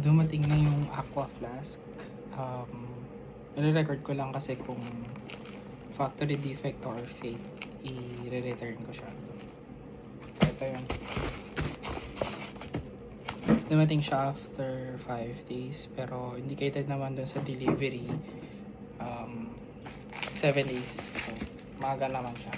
Dumating na yung aqua flask. I-record ko lang kasi kung factory defect or fake, i-return ko siya. Ito yun. Dumating siya after 5 days, pero indicated naman dun sa delivery 7 days. So, maaga naman siya.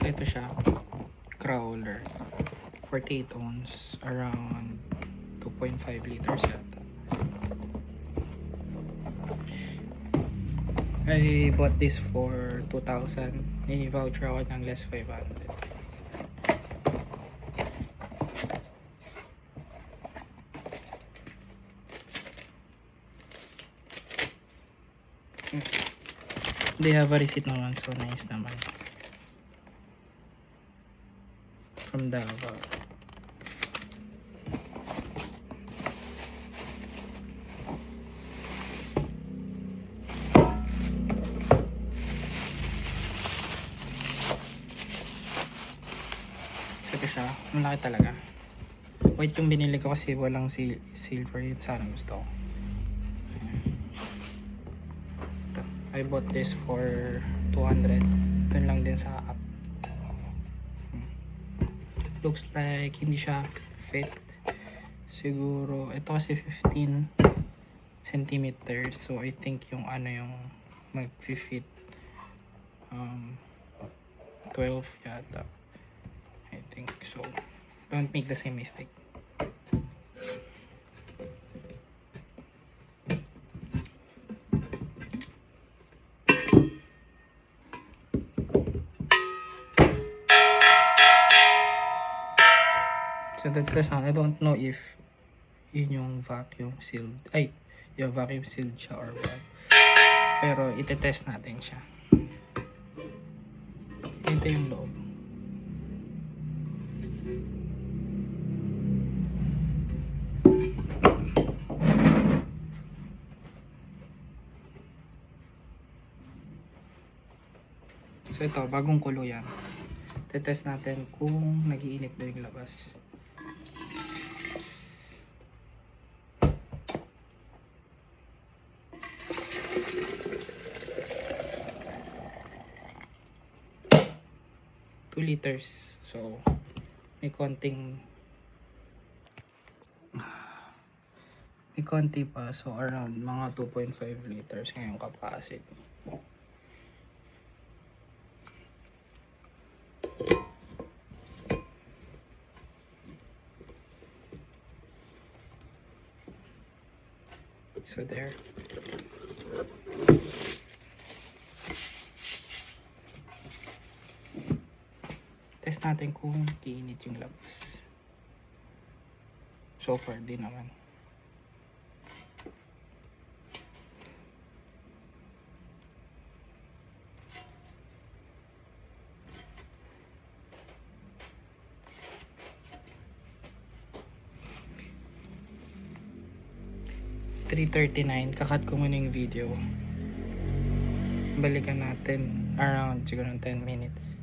So ito siya, crawler, 48 ounce, around 2.5 liters yata. I bought this for 2,000. I-voucher ako ng less 500. They have a receipt naman, so nice naman. From Davao. Ito siya, malaki talaga. White yung binili ko kasi walang silver yun, sana gusto ko. Ito. I bought this for 200. Ito lang din sa app. Looks like hindi siya fit. Siguro ito kasi 15 centimeters, so I think yung ano yung mag-fit 12 yata, I think. So don't make the same mistake. So that's the sound. I don't know if yun yung vacuum sealed. Ay, yung vacuum sealed siya or what. Pero ite-test natin siya. Ito yung loob. So ito, bagong kulo yan. Ite-test natin kung nag-iinit ba yung labas. Liters, so may konti pa, so around mga 2.5 liters ngayong capacity. So there. Test natin kung iinit yung labas. So far, di naman. $3.39. Kakat ko muna yung video. Balikan natin around siguro 10 minutes.